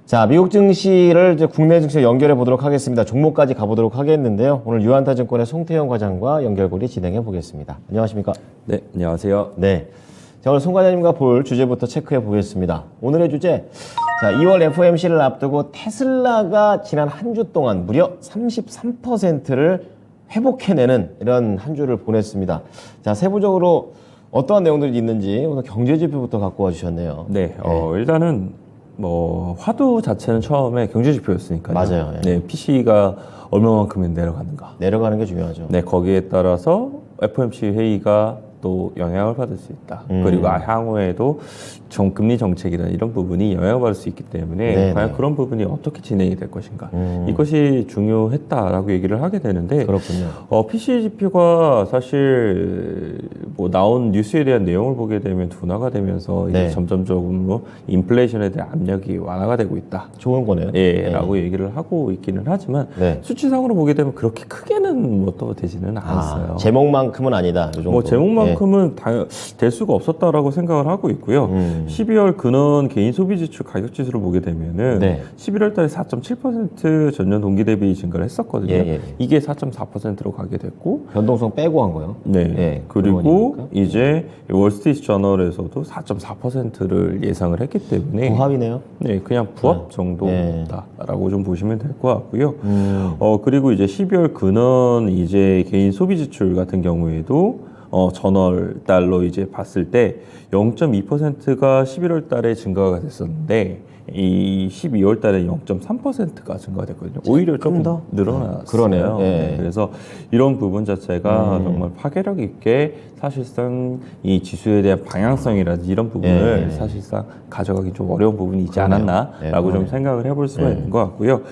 자, 미국 증시를 이제 국내 증시와 연결해 보도록 하겠습니다. 종목까지 가보도록 하겠는데요. 오늘 유한타증권의 송태영 과장과 연결고리 진행해 보겠습니다. 안녕하십니까? 네, 안녕하세요. 네. 자, 오늘 송 과장님과 볼 주제부터 체크해 보겠습니다. 오늘의 주제. 자, 2월 FOMC를 앞두고 테슬라가 지난 한 주 동안 무려 33%를 회복해내는 이런 한 주를 보냈습니다. 자, 세부적으로 어떠한 내용들이 있는지 오늘 경제지표부터 갖고 와주셨네요. 네, 일단은 화두 자체는 처음에 경제지표였으니까요. 맞아요. 예. 네, PC가 얼마만큼은 내려가는가. 내려가는 게 중요하죠. 네, 거기에 따라서 FOMC 회의가 또 영향을 받을 수 있다. 그리고 향후에도 금리 정책이나 이런 부분이 영향을 받을 수 있기 때문에 네네. 과연 그런 부분이 어떻게 진행이 될 것인가. 이것이 중요했다라고 얘기를 하게 되는데 그렇군요. PC 지표가 사실 나온 뉴스에 대한 내용을 보게 되면 둔화가 되면서 네. 이제 점점적으로 인플레이션에 대한 압력이 완화가 되고 있다. 좋은 거네요. 예, 라고 얘기를 하고 있기는 하지만 네. 수치상으로 보게 되면 그렇게 크게는 또 되지는 않았어요. 제목만큼은 아니다. 이 정도. 제목만큼은 될 수가 없었다라고 생각을 하고 있고요. 12월 근원 개인 소비 지출 가격 지수를 보게 되면은 네. 11월 달에 4.7% 전년 동기 대비 증가를 했었거든요. 예. 이게 4.4%로 가게 됐고 변동성 빼고 한 거요. 네. 예, 그리고 근원이니까. 이제 월스트리트 저널에서도 4.4%를 예상을 했기 때문에 부합이네요. 네, 그냥 부합 정도다라고 좀 보시면 될 것 같고요. 그리고 이제 12월 근원 이제 개인 소비 지출 같은 경우에도 전월 달로 이제 봤을 때 0.2%가 11월 달에 증가가 됐었는데 이 12월 달에 0.3%가 증가가 됐거든요. 오히려 조금 더 늘어났어요. 그러네요. 예. 네, 그래서 이런 부분 자체가 정말 파괴력 있게 사실상 이 지수에 대한 방향성이라든지 이런 부분을 사실상 가져가기 좀 어려운 부분이 있지 않았나라고 좀 생각을 해볼 수가 있는 것 같고요.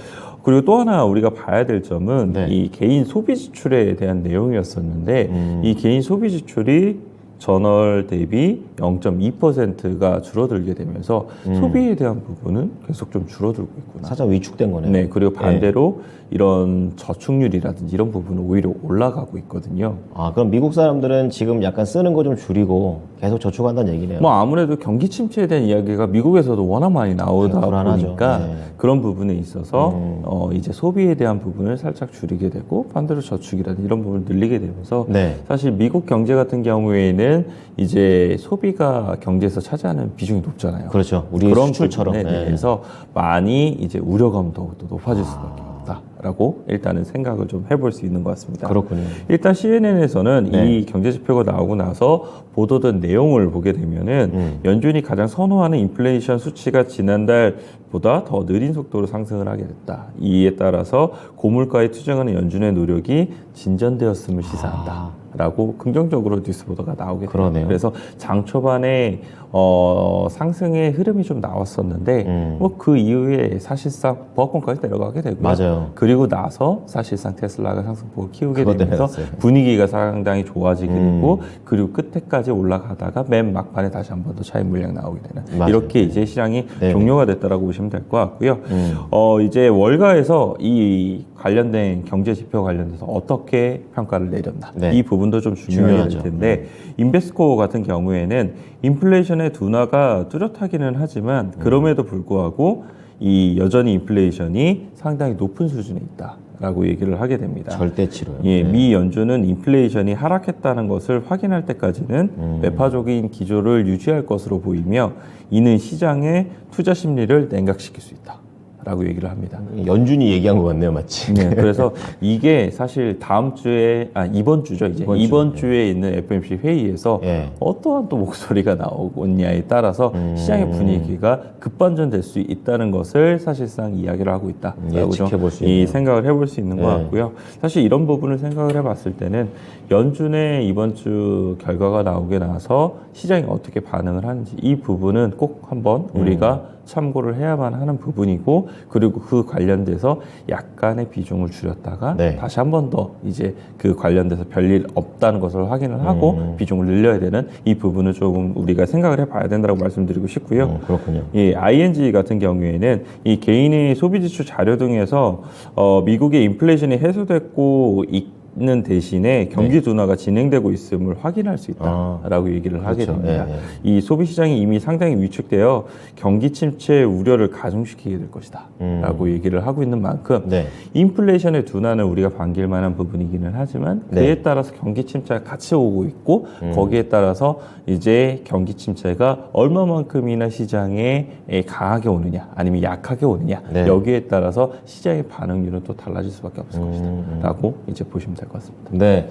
그리고 또 하나 우리가 봐야 될 점은 이 개인 소비 지출에 대한 내용이었었는데 이 개인 소비 지출이 전월 대비 0.2%가 줄어들게 되면서 소비에 대한 부분은 계속 좀 줄어들고 있구나. 살짝 위축된 거네요. 네, 그리고 반대로 이런 저축률이라든지 이런 부분은 오히려 올라가고 있거든요. 아, 그럼 미국 사람들은 지금 약간 쓰는 거 좀 줄이고 계속 저축한다는 얘기네요. 아무래도 경기 침체에 대한 이야기가 미국에서도 워낙 많이 나오다 불안하죠. 보니까 네. 그런 부분에 있어서 이제 소비에 대한 부분을 살짝 줄이게 되고 반대로 저축이라든지 이런 부분을 늘리게 되면서 네. 사실 미국 경제 같은 경우에는 이제 소비가 경제에서 차지하는 비중이 높잖아요. 그렇죠. 우리 그런 수출처럼. 부분에 네. 대해서 많이 이제 우려감도 더욱더 높아질 수밖에 없다라고 일단은 생각을 좀 해볼 수 있는 것 같습니다. 그렇군요. 일단 CNN에서는 이 경제 지표가 나오고 나서 보도된 내용을 보게 되면은 연준이 가장 선호하는 인플레이션 수치가 지난달보다 더 느린 속도로 상승을 하게 됐다. 이에 따라서 고물가에 투쟁하는 연준의 노력이 진전되었음을 시사한다. 라고 긍정적으로 뉴스 보도가 나오게 돼요. 그러네요. 그래서 장 초반에 상승의 흐름이 좀 나왔었는데 그 이후에 사실상 보합권까지 내려가게 되고요. 맞아요. 그리고 나서 사실상 테슬라가 상승폭을 키우게 그것 되면서 때문에 분위기가 상당히 좋아지게 되고 그리고 끝에까지 올라가다가 맨 막판에 다시 한 번 더 차익 물량 나오게 되는 맞아요. 이렇게 이제 시장이 네. 종료가 됐다라고 보시면 될 것 같고요. 이제 월가에서 이 관련된 경제 지표 관련돼서 어떻게 평가를 내렸나 네. 이 부분도 좀 중요할 중요하죠. 텐데 인베스코 같은 경우에는 인플레이션의 둔화가 뚜렷하기는 하지만 그럼에도 불구하고 이 여전히 인플레이션이 상당히 높은 수준에 있다라고 얘기를 하게 됩니다. 절대치로요. 예, 미 연준은 인플레이션이 하락했다는 것을 확인할 때까지는 매파적인 기조를 유지할 것으로 보이며 이는 시장의 투자 심리를 냉각시킬 수 있다. 라고 얘기를 합니다. 연준이 얘기한 것 같네요, 마치. 네, 그래서 이게 사실 이번 주죠. 이제 이번 주에 있는 FOMC 회의에서 어떠한 또 목소리가 나오느냐에 따라서 시장의 분위기가 급반전될 수 있다는 것을 사실상 이야기를 하고 있다라고 좀 이 생각을 해볼 수 있는 것 같고요. 사실 이런 부분을 생각을 해봤을 때는 연준의 이번 주 결과가 나오게 나서 시장이 어떻게 반응을 하는지 이 부분은 꼭 한번 우리가 참고를 해야만 하는 부분이고 그리고 그 관련돼서 약간의 비중을 줄였다가 다시 한 번 더 이제 그 관련돼서 별일 없다는 것을 확인을 하고 비중을 늘려야 되는 이 부분을 조금 우리가 생각을 해봐야 된다고 말씀드리고 싶고요. 그렇군요. 이 ING 같은 경우에는 이 개인의 소비지출 자료 등에서 미국의 인플레이션이 해소됐고 있는 대신에 경기 둔화가 진행되고 있음을 확인할 수 있다라고 얘기를 하게 그렇죠. 됩니다. 예, 예. 이 소비 시장이 이미 상당히 위축되어 경기 침체 우려를 가중시키게 될 것이다라고 얘기를 하고 있는 만큼 네. 인플레이션의 둔화는 우리가 반길 만한 부분이기는 하지만 그에 네. 따라서 경기 침체가 같이 오고 있고 거기에 따라서 이제 경기 침체가 얼마만큼이나 시장에 것이냐 오느냐 아니면 약하게 오느냐 네. 여기에 따라서 시장의 반응률은 또 달라질 수밖에 없을 것이다 라고 이제 보시면 될 것 같습니다. 네.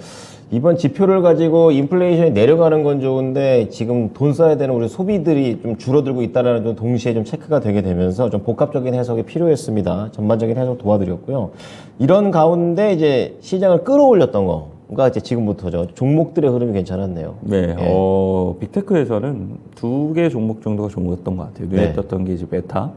이번 지표를 가지고 인플레이션이 내려가는 건 좋은데 지금 돈 써야 되는 우리 소비들이 좀 줄어들고 있다는 좀 동시에 좀 체크가 되게 되면서 좀 복합적인 해석이 필요했습니다. 전반적인 해석 도와드렸고요. 이런 가운데 이제 시장을 끌어올렸던 거가 이제 지금부터죠. 종목들의 흐름이 괜찮았네요. 네, 예. 빅테크에서는 두 개 종목 정도가 좋았던 것 같아요. 눈에 네. 띄었던 게 이제 메타,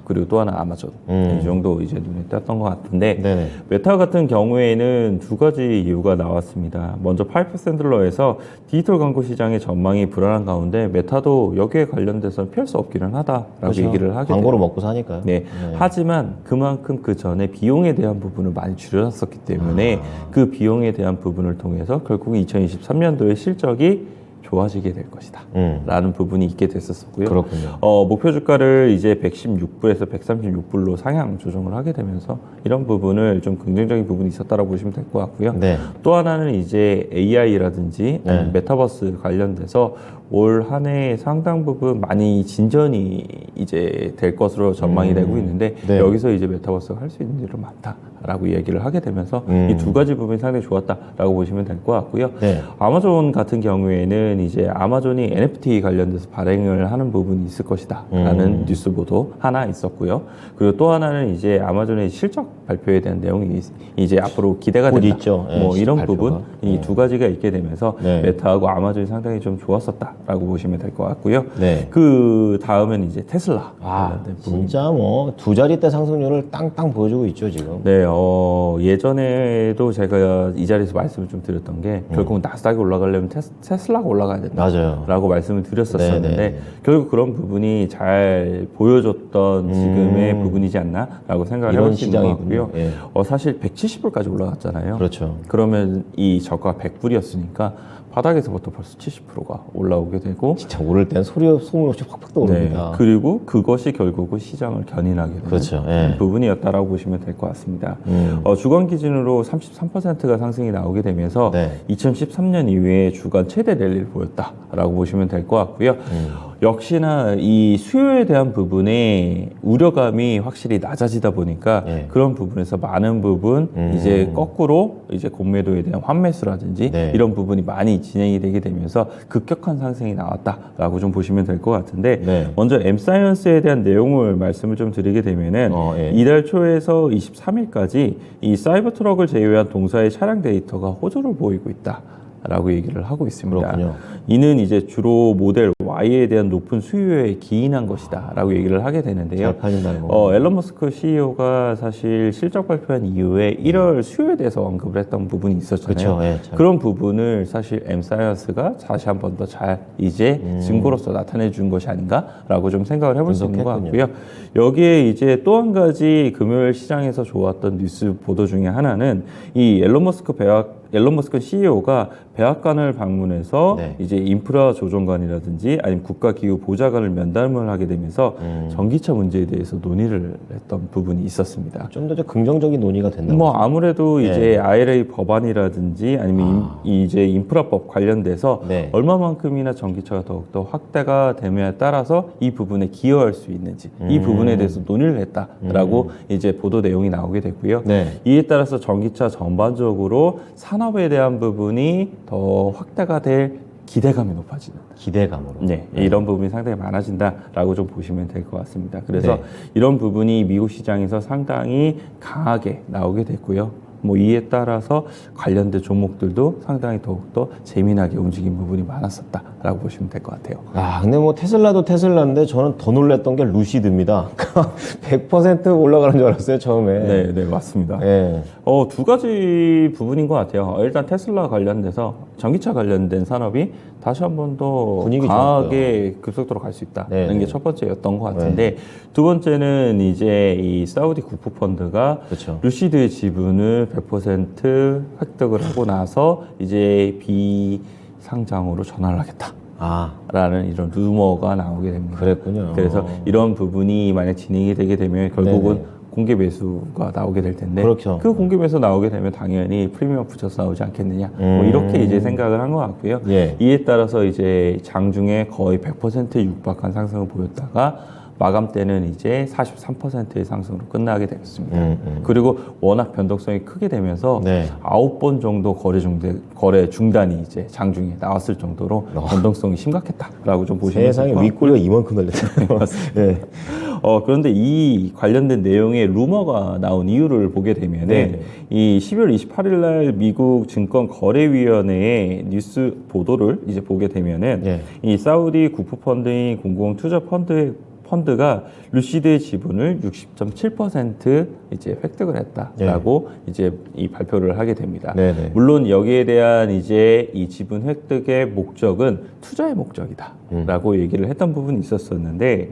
그리고 또 하나 아마존. 이 정도 이제 눈에 띄었던 것 같은데, 네네. 메타 같은 경우에는 두 가지 이유가 나왔습니다. 먼저 파이프 샌들러에서 디지털 광고 시장의 전망이 불안한 가운데 메타도 여기에 관련돼서 피할 수 없기는 하다라고 그렇죠. 얘기를 하게 광고로 돼요. 먹고 사니까요. 네. 하지만 그만큼 그 전에 비용에 대한 부분을 많이 줄여놨었기 때문에 그 비용에 대한 부분을 통해서 결국 2023년도의 실적이 좋아지게 될 것이다. 라는 부분이 있게 됐었고요. 그렇군요. 목표 주가를 이제 116불에서 136불로 상향 조정을 하게 되면서 이런 부분을 좀 긍정적인 부분이 있었다라고 보시면 될 것 같고요. 네. 또 하나는 이제 AI라든지 네. 메타버스 관련돼서 올 한 해 상당 부분 많이 진전이 이제 될 것으로 전망이 되고 있는데 네. 여기서 이제 메타버스가 할 수 있는 일은 많다라고 얘기를 하게 되면서 이 두 가지 부분이 상당히 좋았다라고 보시면 될 것 같고요. 네. 아마존 같은 경우에는 이제 아마존이 NFT 관련돼서 발행을 하는 부분이 있을 것이다라는 뉴스 보도 하나 있었고요. 그리고 또 하나는 이제 아마존의 실적 발표에 대한 내용이 이제 앞으로 기대가 곧 된다. 있죠. 예, 뭐 이런 발표가. 부분 이 두 가지가 있게 되면서 네. 메타하고 아마존이 상당히 좀 좋았었다라고 보시면 될 것 같고요. 네. 그 다음은 이제 테슬라. 아, 관련된 부분. 진짜 뭐 두 자릿대 상승률을 땅땅 보여주고 있죠, 지금. 네, 예전에도 제가 이 자리에서 말씀을 좀 드렸던 게 결국 나스닥이 올라가려면 테슬라가 올라가야 된다. 맞아요. 라고 말씀을 드렸었는데 네네. 결국 그런 부분이 잘 보여줬던 지금의 부분이지 않나라고 생각을 이런 해볼 수 있는 것 시장이군요. 같고요. 예. 사실 170불까지 올라갔잖아요. 그렇죠. 그러면 이 저가가 100불이었으니까 바닥에서부터 벌써 70%가 올라오게 되고 진짜 오를 땐 소문 없이 팍팍 떠오릅니다. 그리고 그것이 결국은 시장을 견인하게 되는 그렇죠. 예. 부분이었다라고 보시면 될 것 같습니다. 주간 기준으로 33%가 상승이 나오게 되면서 네. 2013년 이후에 주간 최대 랠리를 보였다라고 보시면 될 것 같고요. 역시나 이 수요에 대한 부분에 우려감이 확실히 낮아지다 보니까 예. 그런 부분에서 많은 부분 이제 거꾸로 이제 공매도에 대한 환매수라든지 네. 이런 부분이 많이 진행이 되게 되면서 급격한 상승이 나왔다라고 좀 보시면 될 것 같은데 네. 먼저 M사이언스에 대한 내용을 말씀을 좀 드리게 되면은 예. 이달 초에서 23일까지 이 사이버 트럭을 제외한 동사의 차량 데이터가 호조를 보이고 있다. 라고 얘기를 하고 있습니다. 그렇군요. 이는 이제 주로 모델 Y에 대한 높은 수요에 기인한 것이다 라고 얘기를 하게 되는데요. 잘 팔린다는 거. 앨런 머스크 CEO가 사실 실적 발표한 이후에 1월 수요에 대해서 언급을 했던 부분이 있었잖아요. 그렇죠. 예, 참. 그런 부분을 사실 M사이언스가 다시 한 번 더 잘 이제 증거로서 나타내 준 것이 아닌가라고 좀 생각을 해볼 수 있는 것 분석했군요. 같고요. 여기에 이제 또 한 가지 금요일 시장에서 좋았던 뉴스 보도 중에 하나는 이 앨런 머스크 CEO가 백악관을 방문해서 네. 이제 인프라 조정관이라든지 아니면 국가기후 보좌관을 면담을 하게 되면서 전기차 문제에 대해서 논의를 했던 부분이 있었습니다. 좀 더 긍정적인 논의가 된다고. 뭐 아무래도 네. 이제 IRA 법안이라든지 아니면 이제 인프라법 관련돼서 네. 얼마만큼이나 전기차가 더욱더 확대가 됨에 따라서 이 부분에 기여할 수 있는지 이 부분에 대해서 논의를 했다라고 이제 보도 내용이 나오게 됐고요. 네. 이에 따라서 전기차 전반적으로 산업에 대한 부분이 더 확대가 될 기대감이 높아지는. 기대감으로. 네, 이런 부분이 상당히 많아진다라고 좀 보시면 될 것 같습니다. 그래서 네. 이런 부분이 미국 시장에서 상당히 강하게 나오게 됐고요. 뭐 이에 따라서 관련된 종목들도 상당히 더욱더 재미나게 움직인 부분이 많았었다라고 보시면 될 것 같아요. 아, 근데 뭐 테슬라도 테슬라인데 저는 더 놀랬던 게 루시드입니다. 100% 올라가는 줄 알았어요, 처음에. 네, 맞습니다. 예. 두 가지 부분인 것 같아요. 일단 테슬라 관련돼서 전기차 관련된 산업이 다시 한 번 더 분위기 강하게 급속도로 갈 수 있다는 네네. 게 첫 번째였던 것 같은데 두 번째는 이제 이 사우디 국부 펀드가 그렇죠. 루시드의 지분을 100% 획득을 하고 나서 이제 비상장으로 전환을 하겠다. 아, 라는 이런 루머가 나오게 됩니다. 그랬군요. 그래서 이런 부분이 만약 진행이 되게 되면 결국은 네네. 공개 매수가 나오게 될 텐데 그렇죠. 그 공개 매수 나오게 되면 당연히 프리미엄 붙여서 나오지 않겠느냐 뭐 이렇게 이제 생각을 한 것 같고요. 예. 이에 따라서 이제 장중에 거의 100%에 육박한 상승을 보였다가 마감 때는 이제 43%의 상승으로 끝나게 되었습니다. 그리고 워낙 변동성이 크게 되면서 네. 9번 정도 거래 중단이 이제 장중에 나왔을 정도로 변동성이 심각했다라고 좀 보시면 세상에 될 것 같고요. 윗골이가 이만큼 날렸어요. 네. 그런데 이 관련된 내용의 루머가 나온 이유를 보게 되면은 네. 이 12월 28일 날 미국 증권거래위원회의 뉴스 보도를 이제 보게 되면은 네. 이 사우디 국부펀드인 공공투자펀드가 루시드의 지분을 60.7% 이제 획득을 했다라고 이제 이 발표를 하게 됩니다. 네네. 물론 여기에 대한 이제 이 지분 획득의 목적은 투자의 목적이다라고 얘기를 했던 부분이 있었었는데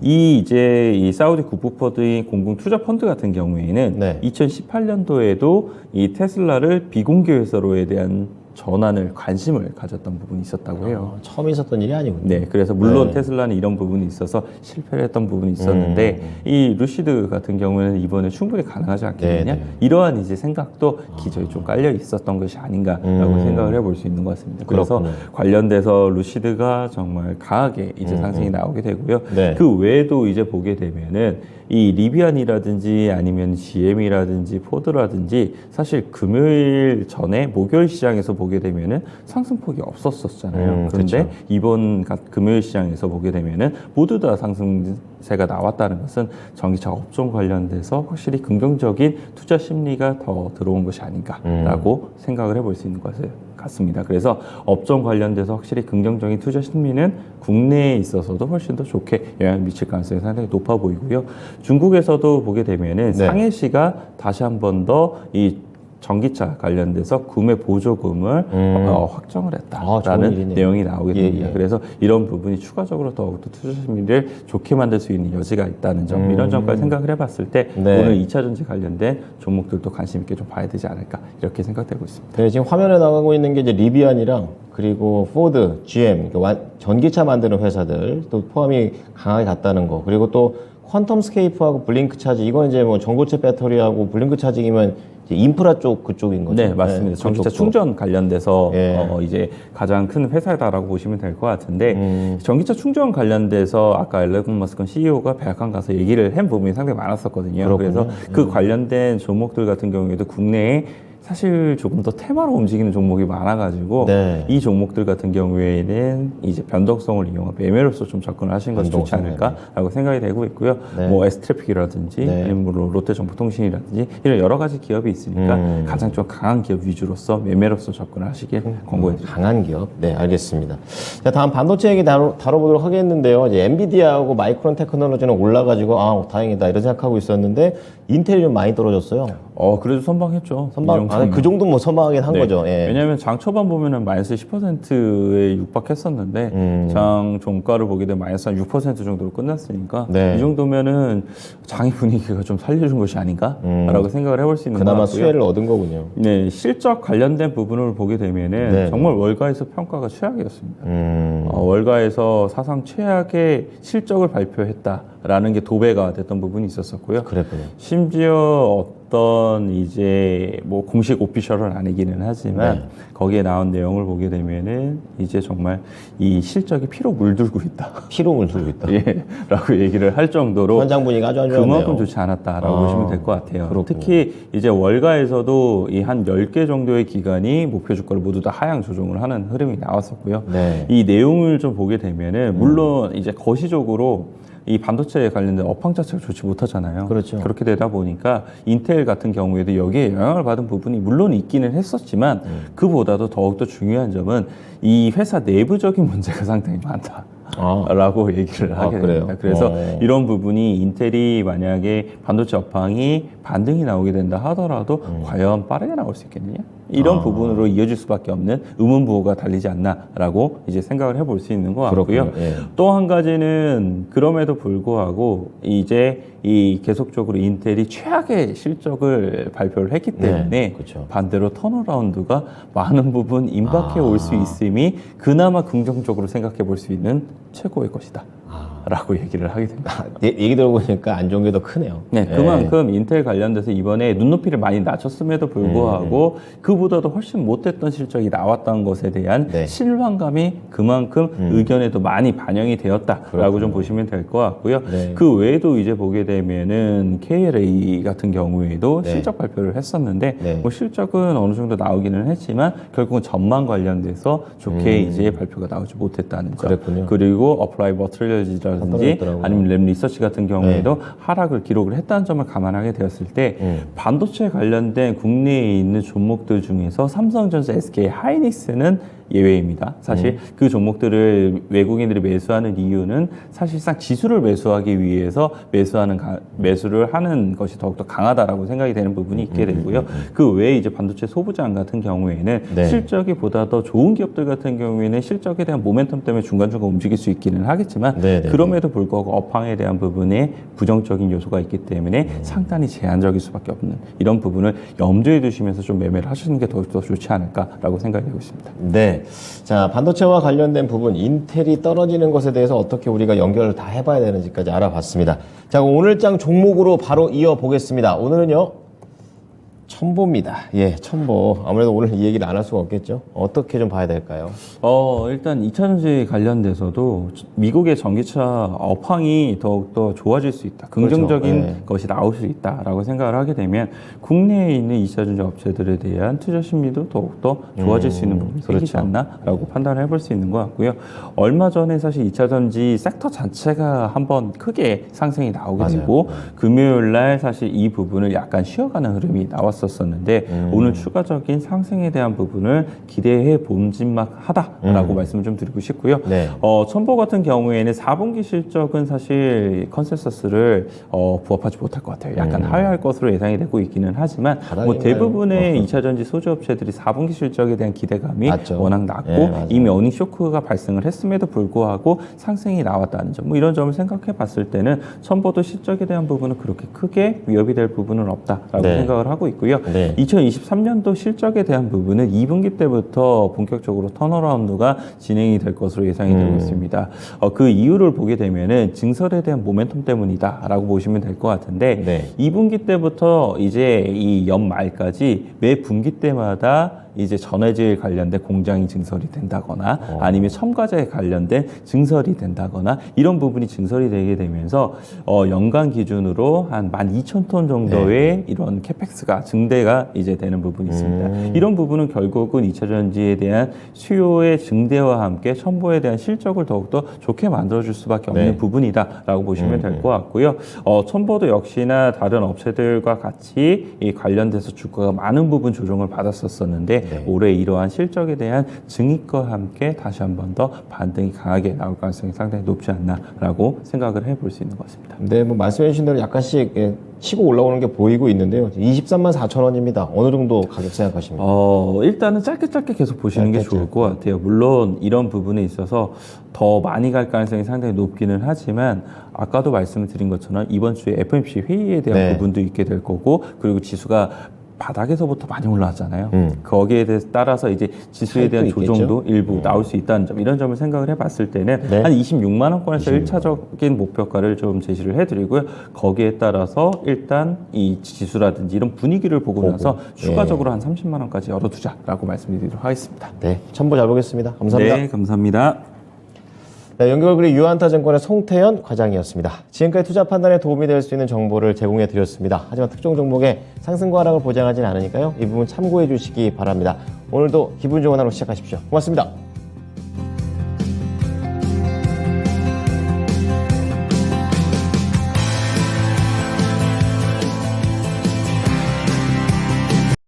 이 이제 이 사우디 국부펀드인 공공투자펀드 같은 경우에는 네. 2018년도에도 이 테슬라를 비공개 회사로에 대한 전환을 관심을 가졌던 부분이 있었다고 해요. 처음 있었던 일이 아니군요. 네, 그래서 물론 네. 테슬라는 이런 부분이 있어서 실패를 했던 부분이 있었는데 이 루시드 같은 경우에는 이번에 충분히 가능하지 않겠느냐 네, 네. 이러한 이제 생각도 기저에 좀 깔려 있었던 것이 아닌가라고 생각을 해볼 수 있는 것 같습니다. 그래서 그렇군요. 관련돼서 루시드가 정말 강하게 이제 상승이 나오게 되고요. 네. 그 외에도 이제 보게 되면은 이 리비안이라든지 아니면 GM이라든지 포드라든지 사실 금요일 전에 목요일 시장에서 보게 되면은 상승폭이 없었었잖아요. 그런데 그쵸. 이번 금요일 시장에서 보게 되면은 모두 다 상승세가 나왔다는 것은 전기차 업종 관련돼서 확실히 긍정적인 투자 심리가 더 들어온 것이 아닌가라고 생각을 해볼 수 있는 것 같습니다. 그래서 업종 관련돼서 확실히 긍정적인 투자 심리는 국내에 있어서도 훨씬 더 좋게 영향을 미칠 가능성이 상당히 높아 보이고요. 중국에서도 보게 되면은 네. 상해시가 다시 한 번 더 이 전기차 관련돼서 구매 보조금을 확정을 좋은 했다라는 일이네요. 내용이 나오게 됩니다. 예. 그래서 이런 부분이 추가적으로 더욱더 투자 심리를 좋게 만들 수 있는 여지가 있다는 점, 이런 점까지 생각을 해봤을 때 네. 오늘 2차 전지 관련된 종목들도 관심 있게 좀 봐야 되지 않을까 이렇게 생각되고 있습니다. 네, 지금 화면에 나가고 있는 게 이제 리비안이랑 그리고 포드, GM, 전기차 만드는 회사들 또 포함이 강하게 갔다는 거. 그리고 또 퀀텀 스케이프하고 블링크 차지, 이건 이제 뭐 전고체 배터리하고 블링크 차징이면 이제 인프라 쪽 그쪽인 거죠. 네, 맞습니다. 전기차 그쪽도. 충전 관련돼서 예. 이제 가장 큰 회사다라고 보시면 될 것 같은데 전기차 충전 관련돼서 아까 일론 머스크 CEO가 백악관 가서 얘기를 한 부분이 상당히 많았었거든요. 그렇군요. 그래서 그 관련된 종목들 같은 경우에도 국내에 사실 조금 더 테마로 움직이는 종목이 많아가지고 네. 이 종목들 같은 경우에는 이제 변동성을 이용한 매매로서 좀 접근을 하시는 것이 좋지 변동성 않을까라고 생각이 되고 있고요. 네. 뭐 에스트래픽이라든지 네. 아니면 뭐 롯데정보통신이라든지 이런 여러 가지 기업이 있으니까 가장 좀 강한 기업 위주로서 매매로서 접근을 하시길 권고해드립니다. 강한 기업. 네, 알겠습니다. 자, 다음 반도체 얘기 다뤄보도록 하겠는데요. 이제 엔비디아하고 마이크론 테크놀로지는 올라가지고 다행이다 이런 생각하고 있었는데 인텔이 좀 많이 떨어졌어요. 그래도 선방했죠. 선방, 그 정도 뭐 선방하긴 한 네. 거죠. 예. 왜냐하면 장 초반 보면은 마이너스 10%에 육박했었는데 장 종가를 보게 되면 마이너스 한 6% 정도로 끝났으니까 네. 이 정도면은 장의 분위기가 좀 살려준 것이 아닌가라고 생각을 해볼 수 있는 것 그나마 같고요. 수혜를 얻은 거군요. 네, 실적 관련된 부분을 보게 되면은 네. 정말 월가에서 평가가 최악이었습니다. 월가에서 사상 최악의 실적을 발표했다라는 게 도배가 됐던 부분이 있었었고요. 그랬군요. 심지어 어떤 이제 뭐 공식 오피셜은 아니기는 하지만 거기에 나온 내용을 보게 되면은 이제 정말 이 실적이 피로 물들고 있다. 피로 물들고 있다. 예, 라고 얘기를 할 정도로 현장 분위기가 아주 안 좋았네요. 그만큼 좋지 않았다라고 보시면 될 것 같아요. 그렇군요. 특히 이제 월가에서도 이 한 10개 정도의 기관이 목표 주가를 모두 다 하향 조정을 하는 흐름이 나왔었고요. 네. 이 내용을 좀 보게 되면은 물론 이제 거시적으로 이 반도체에 관련된 업황 자체가 좋지 못하잖아요. 그렇죠. 그렇게 되다 보니까 인텔 같은 경우에도 여기에 영향을 받은 부분이 물론 있기는 했었지만 그보다도 더욱더 중요한 점은 이 회사 내부적인 문제가 상당히 많다. 라고 얘기를 하게 그래요? 됩니다. 그래서 이런 부분이 인텔이 만약에 반도체 업황이 반등이 나오게 된다 하더라도 과연 빠르게 나올 수 있겠느냐? 이런 부분으로 이어질 수밖에 없는 의문부호가 달리지 않나라고 이제 생각을 해볼 수 있는 것 같고요. 예. 또 한 가지는 그럼에도 불구하고 이제 이 계속적으로 인텔이 최악의 실적을 발표를 했기 때문에 그렇죠. 반대로 턴어라운드가 많은 부분 임박해 올 수 있음이 그나마 긍정적으로 생각해 볼 수 있는 최고의 것이다. 라고 얘기를 하게 됩니다. 얘기 들어보니까 안 좋은 게 더 크네요. 네, 그만큼 인텔 관련돼서 이번에 눈높이를 많이 낮췄음에도 불구하고 그보다도 훨씬 못했던 실적이 나왔다는 것에 대한 실망감이 그만큼 의견에도 많이 반영이 되었다라고 좀 보시면 될 것 같고요. 그 외에도 이제 보게 되면은 KLA 같은 경우에도 실적 발표를 했었는데 뭐 실적은 어느 정도 나오기는 했지만 결국은 전망 관련돼서 좋게 이제 발표가 나오지 못했다는 점. 그랬군요. 그리고 어플라이 머트리얼즈라든지 아니면 랩 리서치 같은 경우에도 하락을 기록을 했다는 점을 감안하게 되었을 때 반도체 관련된 국내에 있는 종목들 중에서 삼성전자, SK 하이닉스는 예외입니다. 사실 그 종목들을 외국인들이 매수하는 이유는 사실상 지수를 매수하기 위해서 매수를 하는 것이 더욱더 강하다라고 생각이 되는 부분이 있게 되고요. 그 외에 이제 반도체 소부장 같은 경우에는 실적이 보다 더 좋은 기업들 같은 경우에는 실적에 대한 모멘텀 때문에 중간중간 움직일 수 있기는 하겠지만 그럼에도 불구하고 업황에 대한 부분에 부정적인 요소가 있기 때문에 상당히 제한적일 수밖에 없는 이런 부분을 염두에 두시면서 좀 매매를 하시는 게 더욱더 좋지 않을까라고 생각이 되고 있습니다. 네. 자, 반도체와 관련된 부분, 인텔이 떨어지는 것에 대해서 어떻게 우리가 연결을 다 해봐야 되는지까지 알아봤습니다. 자, 오늘장 종목으로 바로 이어보겠습니다. 오늘은요, 첨보입니다. 예, 첨보. 아무래도 오늘 이 얘기를 안 할 수가 없겠죠. 어떻게 좀 봐야 될까요? 일단 2차전지 관련돼서도 미국의 전기차 업황이 더욱더 좋아질 수 있다. 긍정적인 것이 나올 수 있다라고 생각을 하게 되면 국내에 있는 2차전지 업체들에 대한 투자 심리도 더욱더 좋아질 수 있는 부분이 생기지 않나라고 판단을 해볼 수 있는 것 같고요. 얼마 전에 사실 2차전지 섹터 자체가 한번 크게 상승이 나오게 되고 금요일 날 사실 이 부분을 약간 쉬어가는 흐름이 나왔었는데 오늘 추가적인 상승에 대한 부분을 기대해 봄직막하다라고 말씀을 좀 드리고 싶고요. 첨보 같은 경우에는 4분기 실적은 사실 컨센서스를 부합하지 못할 것 같아요. 약간 하회할 것으로 예상이 되고 있기는 하지만 뭐 대부분의 2차전지 소주업체들이 4분기 실적에 대한 기대감이 워낙 낮고 이미 어닝 쇼크가 발생을 했음에도 불구하고 상승이 나왔다는 점, 뭐 이런 점을 생각해 봤을 때는 첨보도 실적에 대한 부분은 그렇게 크게 위협이 될 부분은 없다라고 생각을 하고 있고요. 2023년도 실적에 대한 부분은 2분기 때부터 본격적으로 턴어라운드가 진행이 될 것으로 예상이 되고 있습니다. 그 이유를 보게 되면은 증설에 대한 모멘텀 때문이다라고 보시면 될 것 같은데 2분기 때부터 이제 이 연말까지 매 분기 때마다 이제 전해질 관련된 공장이 증설이 된다거나 아니면 첨가제에 관련된 증설이 된다거나 이런 부분이 증설이 되게 되면서 연간 기준으로 한 12,000톤 정도의 이런 캐펙스가 증대가 이제 되는 부분이 있습니다. 이런 부분은 결국은 2차전지에 대한 수요의 증대와 함께 첨보에 대한 실적을 더욱더 좋게 만들어줄 수밖에 없는 부분이다라고 보시면 될 것 같고요. 첨보도 역시나 다른 업체들과 같이 이 관련돼서 주가가 많은 부분 조정을 받았었는데 올해 이러한 실적에 대한 증익과 함께 다시 한 번 더 반등이 강하게 나올 가능성이 상당히 높지 않나라고 생각을 해볼 수 있는 것 같습니다. 네, 뭐 말씀해 주신 대로 약간씩 치고 올라오는 게 보이고 있는데요. 23만 4천 원입니다. 어느 정도 가격 생각하십니까? 일단은 짧게 계속 보시는 게 좋을 것 같아요. 물론 이런 부분에 있어서 더 많이 갈 가능성이 상당히 높기는 하지만 아까도 말씀을 드린 것처럼 이번 주에 FOMC 회의에 대한 부분도 있게 될 거고 그리고 지수가 바닥에서부터 많이 올라왔잖아요. 거기에 따라서 이제 지수에 대한 조정도 일부 나올 수 있다는 점, 이런 점을 생각을 해봤을 때는 한 26만 원권에서 1차적인 목표가를 좀 제시를 해드리고요. 거기에 따라서 일단 이 지수라든지 이런 분위기를 보고 나서 추가적으로 한 30만 원까지 열어두자라고 말씀드리도록 하겠습니다. 네, 첨보 잘 보겠습니다. 감사합니다. 네, 감사합니다. 네, 연결고리 유한타증권의 송태현 과장이었습니다. 지금까지 투자 판단에 도움이 될 수 있는 정보를 제공해 드렸습니다. 하지만 특정 종목의 상승과 하락을 보장하지는 않으니까요. 이 부분 참고해 주시기 바랍니다. 오늘도 기분 좋은 하루 시작하십시오. 고맙습니다.